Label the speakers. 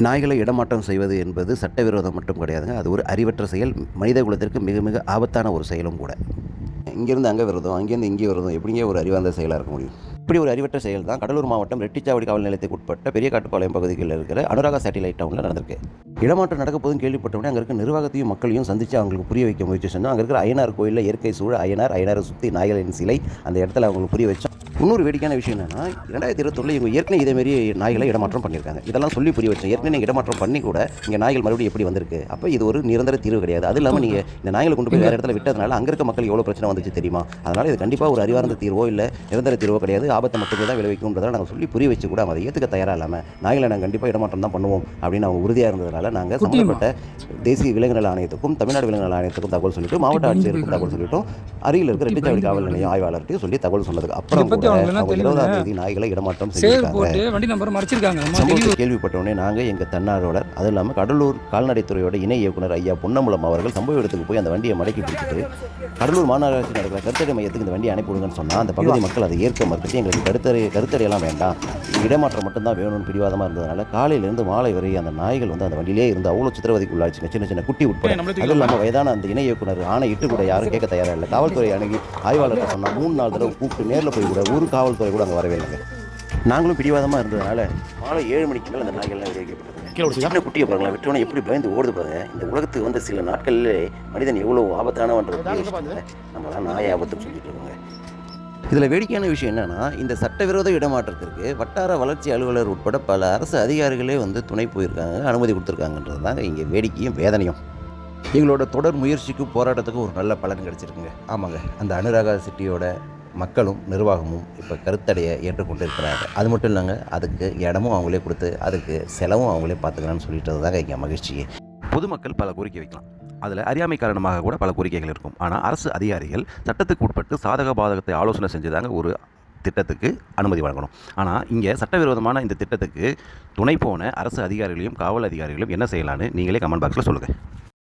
Speaker 1: நாய்களை இடமாற்றம் செய்வது என்பது சட்டவிரோதம் மட்டும் கிடையாதுங்க. அது ஒரு அறிவற்ற செயல். மனித குலத்திற்கு மிக மிக ஆபத்தான ஒரு செயலும் கூட. இங்கேருந்து அங்கே விரதம், அங்கேருந்து இங்கே விரதம் எப்படிங்க ஒரு அறிவார்ந்த செயலாக இருக்க முடியும்? இப்படி ஒரு அறிவற்ற செயல் தான் கடலூர் மாவட்டம் ரெட்டிச்சாவடி காவல் நிலையத்துக்கு உட்பட்ட பெரிய காட்டுப்பாளையம் பகுதிகளில் இருக்கிற அனுராகா சேட்டிலைட் டவுனில் நடந்திருக்கு. இடமாற்றம் நடக்க போதுன்னு கேள்விப்பட்டவுடனே அங்கே இருக்க நிர்வாகத்தையும் மக்களையும் சந்தித்து அவங்களுக்கு புரிய வைக்க முயற்சி செஞ்சோம். அங்கே இருக்கிற அய்யனார் கோயிலில் இயற்கை சூழ அய்யனாரை சுற்றி நாய்களின் சிலை அந்த இடத்துல அவங்களுக்கு புரிய வச்சோம். இன்னொரு வேடிக்கையான விஷயம் என்னன்னா 2021 இவங்க ஏற்கனவே இதேமாரி நாய்களை இடமாற்றம் பண்ணியிருக்காங்க. இதெல்லாம் சொல்லி புரிய வச்சோம். ஏற்கனவே நீங்கள் இடமாற்றம் பண்ணி கூட இங்கே நாய்கள் மறுபடியும் எப்படி வந்திருக்கு? அப்போ இது ஒரு நிரந்தர தீர்வு கிடையாது. அது இல்லாமல் நீங்கள் இந்த நாய்களை கொண்டு போய் வேறு இடத்துல விட்டதுனால அங்கே இருக்க மக்கள் எவ்வளோ பிரச்சனை வந்துச்சு தெரியுமா? அதனால் இது கண்டிப்பாக ஒரு அறிவார்ந்த தீர்வோ இல்லை நிரந்தர தீர்வோ கிடையாது. ஆபத்தை மட்டுமே தான் விளைவிக்கும்ன்றதை நாங்கள் சொல்லி புரிய வச்சு கூட அதை ஏற்றுக்க தயாராக இல்லாமல் நாய்களை நாங்கள் கண்டிப்பாக இடமாற்றம் தான் பண்ணுவோம் அப்படின்னு அவங்க உறுதியாக இருந்ததுனால நாங்கள் சம்பந்தப்பட்ட தேசிய விலங்குநல ஆணையத்துக்கும் தமிழ்நாடு விலங்குநல ஆணையத்துக்கும் தகவல் சொல்லிட்டு மாவட்ட ஆட்சியருக்கும் தகவல் சொல்லிட்டோம். அருகில் இருக்கிற ரெட்டிச்சாவடி காவல் நிலையம் ஆய்வாளர்கிட்ட சொல்லி தகவல் சொன்னதுக்கு அப்புறம் கூட அவங்க 20ஆம் தேதி நாய்களை இடமாற்றம் செய்திருக்காங்க. கேள்விப்பட்டவுடனே நாங்கள் எங்கள் தன்னார்வலர் அதுவும் இல்லாமல் கடலூர் கால்நடைத்துறையோட இணை இயக்குனர் ஐயா பொன்னம்பலம் அவர்கள் சம்பவ இடத்துக்கு போய் அந்த வண்டியை மடக்கி பிடிச்சிட்டு கடலூர் மாநகராட்சி நடக்கிற கருத்தடை மையத்துக்கு இந்த வண்டியை அனுப்பிவிடுங்கன்னு சொன்னால் அந்த பகுதி மக்கள் அதை ஏற்க மறுத்துட்டு எங்களுக்கு கருத்தடையெல்லாம் வேண்டாம், இடமாற்றம் மட்டும்தான் வேணும்னு பிடிவாதமாக இருந்ததுனால காலையிலேருந்து மாலை வரை அந்த நாய்கள் அந்த வண்டியிலே இருந்து அவ்வளோ சித்திரவதைக்கு உள்ளாச்சுங்க. சின்ன சின்ன குட்டி உட்பட. அதுவும் இல்லாமல் வயதான அந்த இணை இயக்குனர் ஆணை இட்டு கூட யாரும் கேட்க தயாராக இல்லை. காவல்துறை அணுகி ஆய்வாளர்கள் சொன்னால் 3-4 தடவை கூப்பிட்டு நேரில் போய் கூட ஒரு காவல்துறை கூட அங்கே வரவே இல்லைங்க. நாங்களும் பிடிவாதமாக இருந்ததுனால மாலை 7 மணிக்கு மேலே அந்த நாய்கள்லாம் விடுவிக்கப்பட்டது. சின்ன குட்டியை பாருங்களா விட்டோன்னே எப்படி பயந்து ஓடுது பாருங்க. இந்த உலகத்துக்கு சில நாட்களிலே மனிதன் எவ்வளோ ஆபத்தானவன்றது நம்மளாம் நாய் ஆபத்துன்னு சொல்லிட்டு இருக்கோங்க. இதில் வேடிக்கையான விஷயம் என்னென்னா இந்த சட்டவிரோத இடமாற்றத்திற்கு வட்டார வளர்ச்சி அலுவலர் உட்பட பல அரசு அதிகாரிகளே துணை போயிருக்காங்க, அனுமதி கொடுத்துருக்காங்கன்றது தாங்க இங்கே வேடிக்கையும் வேதனையும். எங்களோட தொடர் முயற்சிக்கும் போராட்டத்துக்கும் ஒரு நல்ல பலன் கிடச்சிருக்குங்க. ஆமாங்க, அந்த அனுராகா சிட்டியோட மக்களும் நிர்வாகமும் இப்போ கருத்தடையை ஏற்றுக்கொண்டு இருக்கிறாங்க. அது மட்டும் இல்லைங்க, அதுக்கு இடமும் அவங்களே கொடுத்து அதுக்கு செலவும் அவங்களே பார்த்துக்கலான்னு சொல்லிட்டு தாங்க இங்கே மகிழ்ச்சியே. பொதுமக்கள் பல கோரிக்கை வைக்கலாம், அதில் அறியாமை காரணமாக கூட பல கோரிக்கைகள் இருக்கும். ஆனால் அரசு அதிகாரிகள் சட்டத்துக்கு உட்பட்டு சாதக பாதகத்தை ஆலோசனை செஞ்சுதாங்க ஒரு திட்டத்துக்கு அனுமதி வழங்கணும். ஆனால் இங்கே சட்டவிரோதமான இந்த திட்டத்துக்கு துணை போன அரசு அதிகாரிகளையும் காவல் அதிகாரிகளையும் என்ன செய்யலான்னு நீங்களே கமெண்ட் பாக்ஸில் சொல்லுங்கள்.